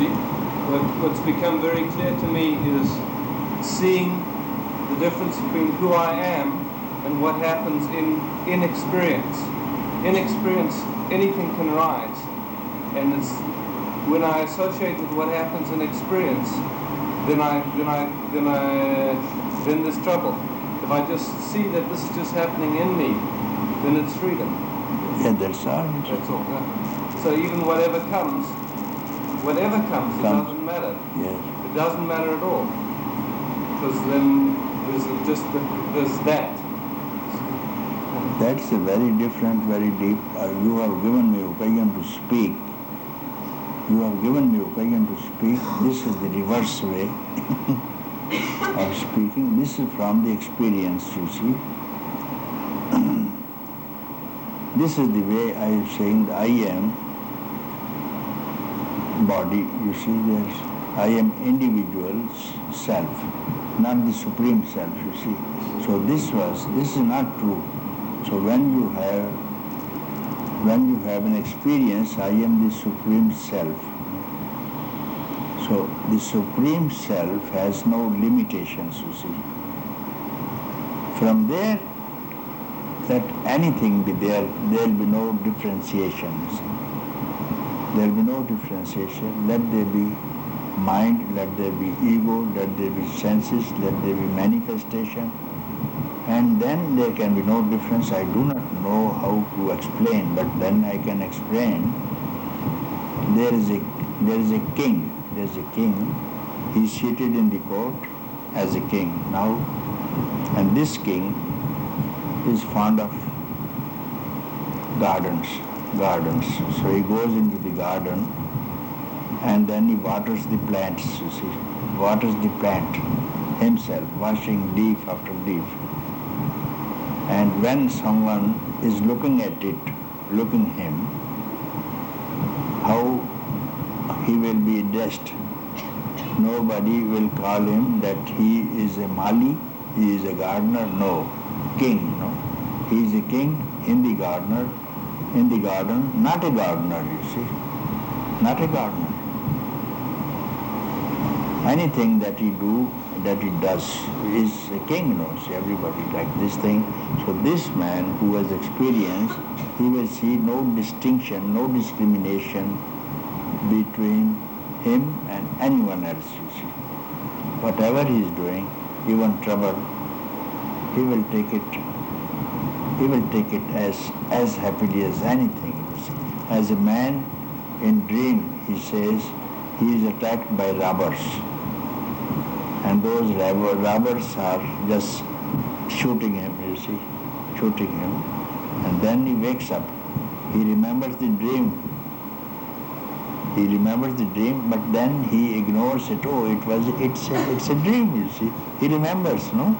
See, what's become very clear to me is seeing the difference between who I am and what happens in experience. In experience, anything can arise, and it's when I associate with what happens in experience, then there's trouble. If I just see that this is just happening in me, then it's freedom. Yeah, that's all. That's all. Yeah. So even whatever comes, it doesn't matter. Yes. It doesn't matter at all, because then there's that. That's a very different, very deep. You have given me occasion to speak. You have given me occasion to speak. This is the reverse way of speaking. This is from the experience, you see. This is the way I am saying I am body. You see, there's I am individual self, not the supreme self, you see. So this is not true. So when you have an experience, I am the supreme self. So the supreme self has no limitations, you see. From there, let anything be there, there will be no differentiations. There will be no differentiation. Let there be mind, let there be ego, let there be senses, let there be manifestation. And then there can be no difference. I do not know how to explain, but then I can explain. There is a king. There is a king. He is seated in the court as a king now, and this king is fond of gardens. So he goes into the garden, and then he waters the plants. You see, waters the plant himself, washing leaf after leaf. And when someone is looking at it, looking him, how he will be addressed. Nobody will call him that he is a Mali, he is a gardener. No, king. No, he is a king in the garden, not a gardener. You see, not a gardener. Anything that he does is a king, knows everybody like this thing. So this man who has experience, he will see no distinction, no discrimination between him and anyone else, you see. Whatever he is doing, even trouble, he will take it as happily as anything, you see. As a man in dream, he says, he is attacked by robbers. And those robbers are just shooting him, you see, shooting him. And then he wakes up. He remembers the dream. But then he ignores it. Oh, it's a dream, you see. He remembers, no?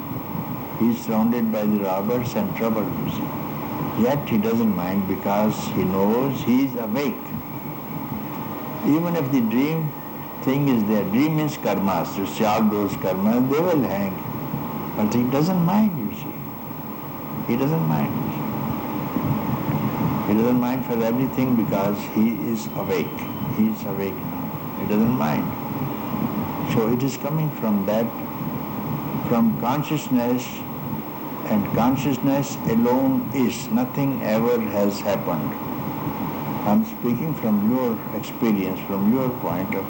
He is surrounded by the robbers and trouble, you see. Yet he doesn't mind because he knows he is awake. Even if the dream thing is there. Dream means karmas. You see, all those karmas, they will hang. But he doesn't mind, you see. He doesn't mind. He doesn't mind for everything because he is awake. He is awake now. He doesn't mind. So it is coming from that, from consciousness, and consciousness alone is. Nothing ever has happened. I'm speaking from your experience, from your point of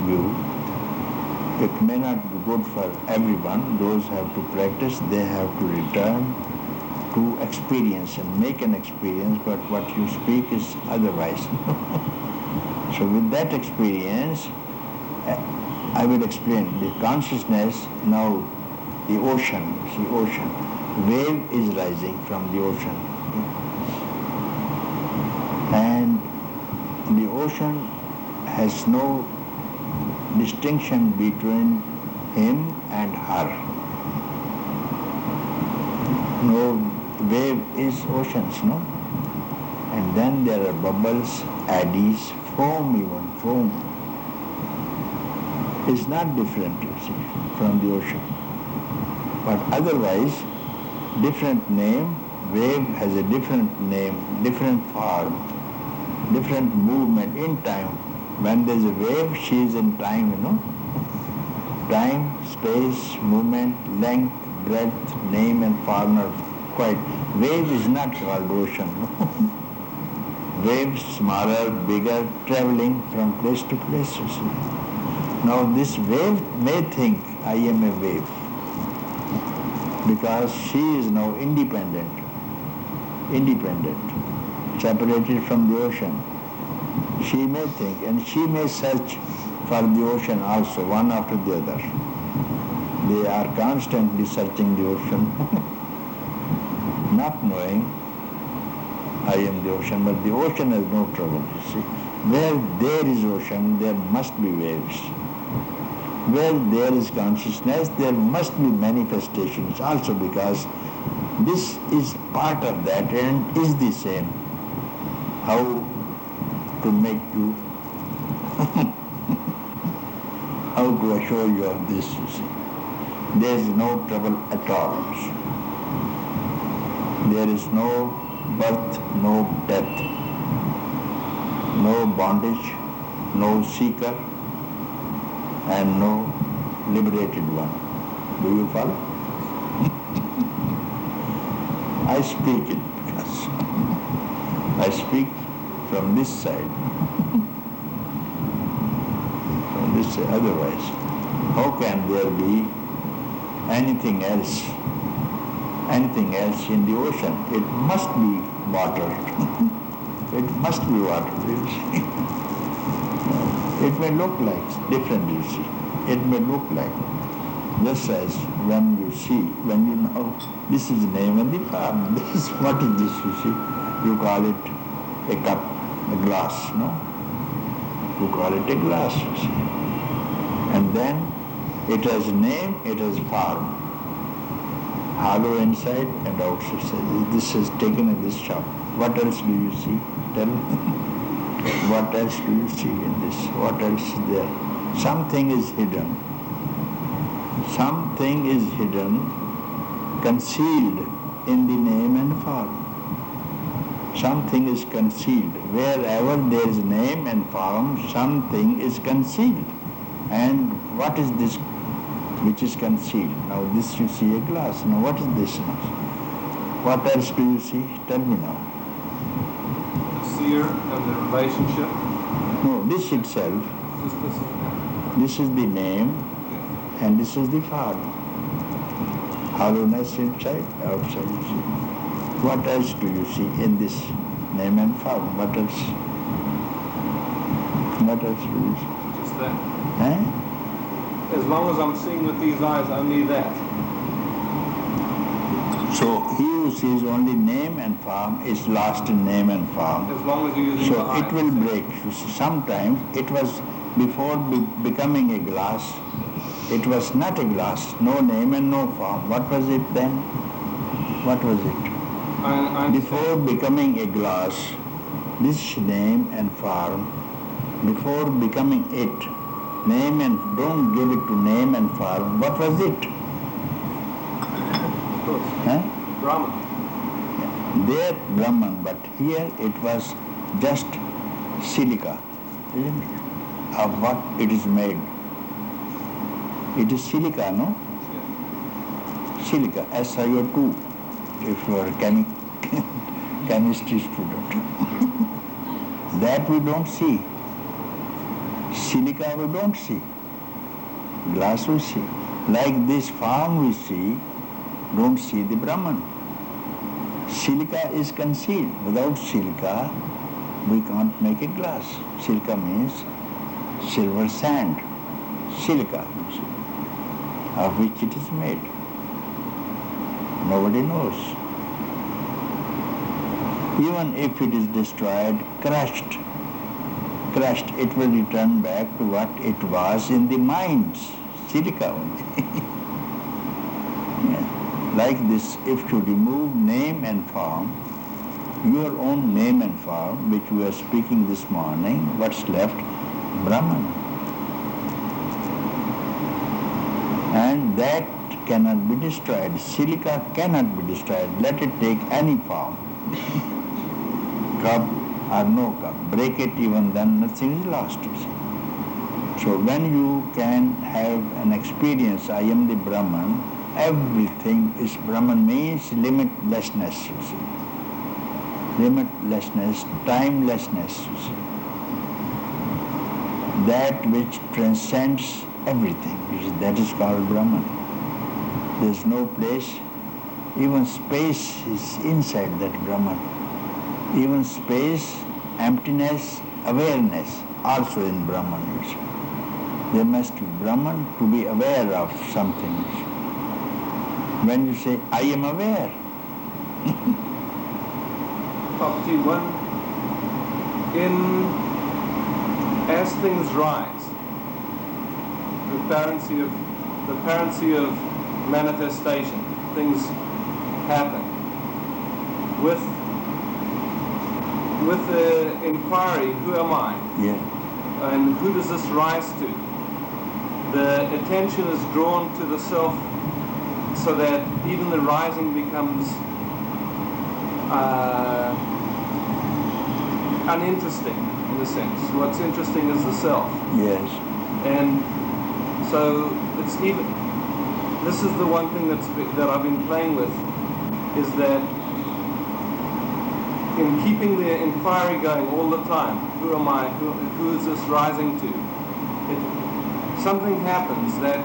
view. It may not be good for everyone. Those have to practice, they have to return to experience and make an experience, but what you speak is otherwise. So with that experience, I will explain the consciousness. Now the ocean, see, ocean, wave is rising from the ocean. And the ocean has no distinction between him and her. No, wave is oceans, no? And then there are bubbles, eddies, foam even, foam. It's not different, you see, from the ocean. But otherwise, different name, wave has a different name, different form, different movement in time. When there's a wave, she is in time, Time, space, movement, length, breadth, name and form are quite. Wave is not called ocean. Waves, smaller, bigger, traveling from place to place, you see. Now this wave may think I am a wave because she is now independent, separated from the ocean. She may think and she may search for the ocean also, one after the other. They are constantly searching the ocean, not knowing I am the ocean, but the ocean has no trouble, you see. Where there is ocean, there must be waves. Where there is consciousness, there must be manifestations also, because this is part of that and is the same. How to make you, how to assure you of this, you see. There is no trouble at all. There is no birth, no death, no bondage, no seeker, and no liberated one. Do you follow? I speak it because I speak from this side. From this side. Otherwise, how can there be anything else in the ocean? It must be water. It must be water, you see. It may look like different, you see. It may look like, just as when you know this is the name and the form. This, what is this, you see? You call it a cup, a glass, no? You call it a glass, you see. And then it has name, it has form. Hollow inside and outside. This is taken in this shop. What else do you see? Tell me. What else do you see in this? What else is there? Something is hidden. Something is hidden, concealed in the name and form. Something is concealed. Wherever there is name and form, something is concealed. And what is this which is concealed? Now this you see a glass. Now what is this now? What else do you see? Tell me now. The seer and the relationship. No, this itself. This is the name and this is the form. Hollowness inside, outside, you see. What else do you see in this name and form? What else? What else do you see? Just that. Eh? As long as I'm seeing with these eyes, only that. So he who sees only name and form is lost in name and form. As long as you're using the So eyes. it will break. Sometimes it was before becoming a glass, it was not a glass, no name and no form. What was it then? What was it? Before becoming a glass, this name and form, before becoming it, name and, don't give it to name and form. What was it? Of course. Huh? Brahman. There Brahman, but here it was just silica, isn't it? Of what it is made. It is silica, no? Yes. Silica, SiO2, if you are a chemistry student. That we don't see. Silica we don't see. Glass we see. Like this form we see, don't see the Brahman. Silica is concealed. Without silica, we can't make a glass. Silica means silver sand. Silica, you see, of which it is made. Nobody knows. Even if it is destroyed, crushed, it will return back to what it was in the mines, silica only. Yeah. Like this, if you remove name and form, your own name and form, which we are speaking this morning, what's left? Brahman. And that cannot be destroyed. Silica cannot be destroyed. Let it take any form. Cup, or no cup. Break it, even then nothing is lost, you see. So when you can have an experience, I am the Brahman, everything is Brahman means limitlessness, you see. Limitlessness, timelessness, you see. That which transcends everything, you see, that is called Brahman. There is no place, even space is inside that Brahman. Even space, emptiness, awareness, also in Brahman, you see. There must be Brahman to be aware of something. When you say, I am aware. Bhakti, as things rise, the parency of manifestation, things happen. With the inquiry, who am I? Yeah. And who does this rise to? The attention is drawn to the self so that even the rising becomes uninteresting in a sense. What's interesting is the self. Yes. And so it's even, this is the one thing that I've been playing with, is that in keeping the inquiry going all the time, who am I, who is this rising to? Something happens that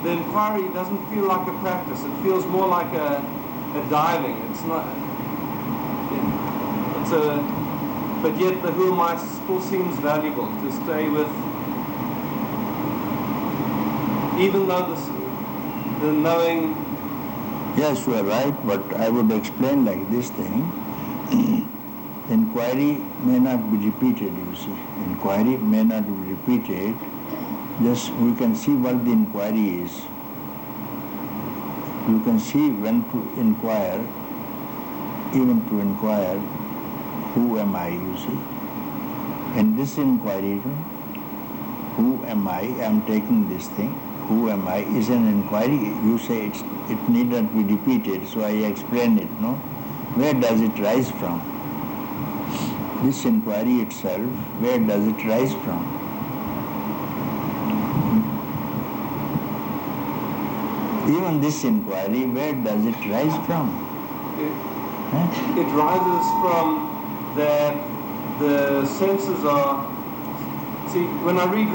the inquiry doesn't feel like a practice. It feels more like a diving. It's not. But yet the who am I still seems valuable to stay with, even though the knowing. Yes, you are right, but I would explain like this thing. Inquiry may not be repeated, you see. Inquiry may not be repeated. Just we can see what the inquiry is. You can see when to inquire, even to inquire, who am I, you see. In this inquiry, who am I am taking this thing, who am I is an inquiry. You say it need not be repeated, so I explain it, no? Where does it rise from? This inquiry itself, where does it rise from? Even this inquiry, where does it rise from? It rises from that the senses are. See, when I read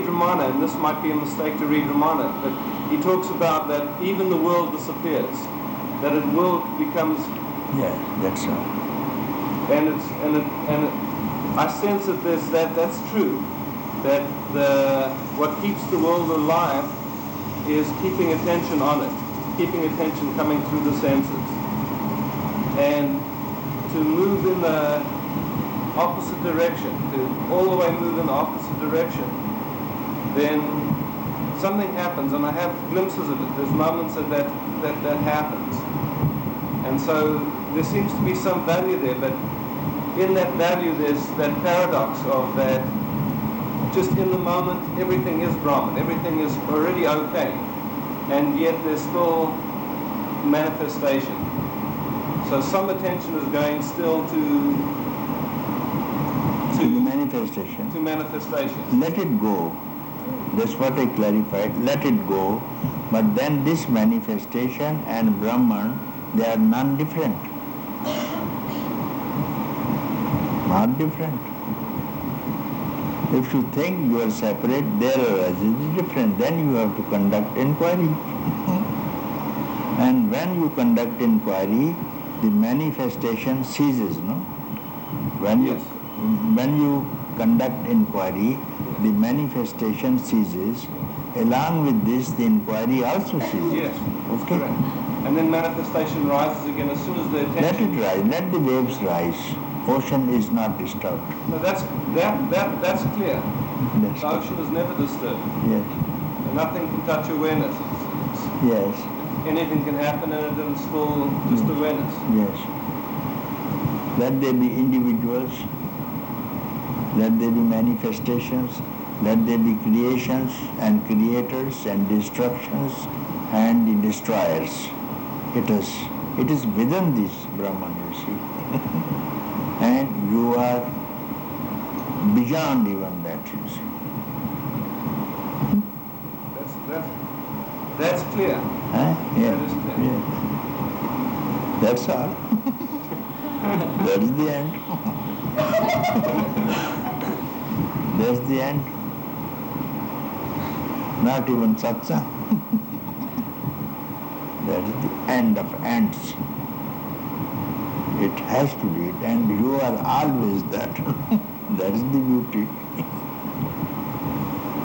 Ramana, and this might be a mistake to read Ramana, but he talks about that even the world disappears, that the world becomes. Yeah, that's all. And I sense that that's true. That what keeps the world alive is keeping attention on it, keeping attention coming through the senses. And to move in the opposite direction, to all the way move in the opposite direction, then something happens, and I have glimpses of it. There's moments that happens. And so there seems to be some value there, but in that value there's that paradox of that just in the moment, everything is Brahman, everything is already okay, and yet there's still manifestation. So some attention is going still to the manifestation. To manifestation. Let it go. That's what I clarified. Let it go. But then this manifestation and Brahman, they are non-different. Not different. If you think you are separate, there arises different. Then you have to conduct inquiry. And when you conduct inquiry, the manifestation ceases, no? When you conduct inquiry, the manifestation ceases. Along with this, the inquiry also ceases. Yes. Okay. Correct. And then manifestation rises again as soon as the attention. Let it rise. Let the waves rise. Ocean is not disturbed. No, that's clear. That's the ocean is never disturbed. Yes. And nothing can touch awareness. Yes. Anything can happen in it, and it's still just awareness. Yes. Let there be individuals. Let there be manifestations. Let there be creations and creators and destructions and the destroyers. It is within this Brahman, you see. And You are beyond even that, you see. That's clear. Huh? Yeah. That is clear. Yeah. That's all. That's the end. That's the end. Not even satsang. That is the end of ends. It has to be it, and you are always that. That is the beauty.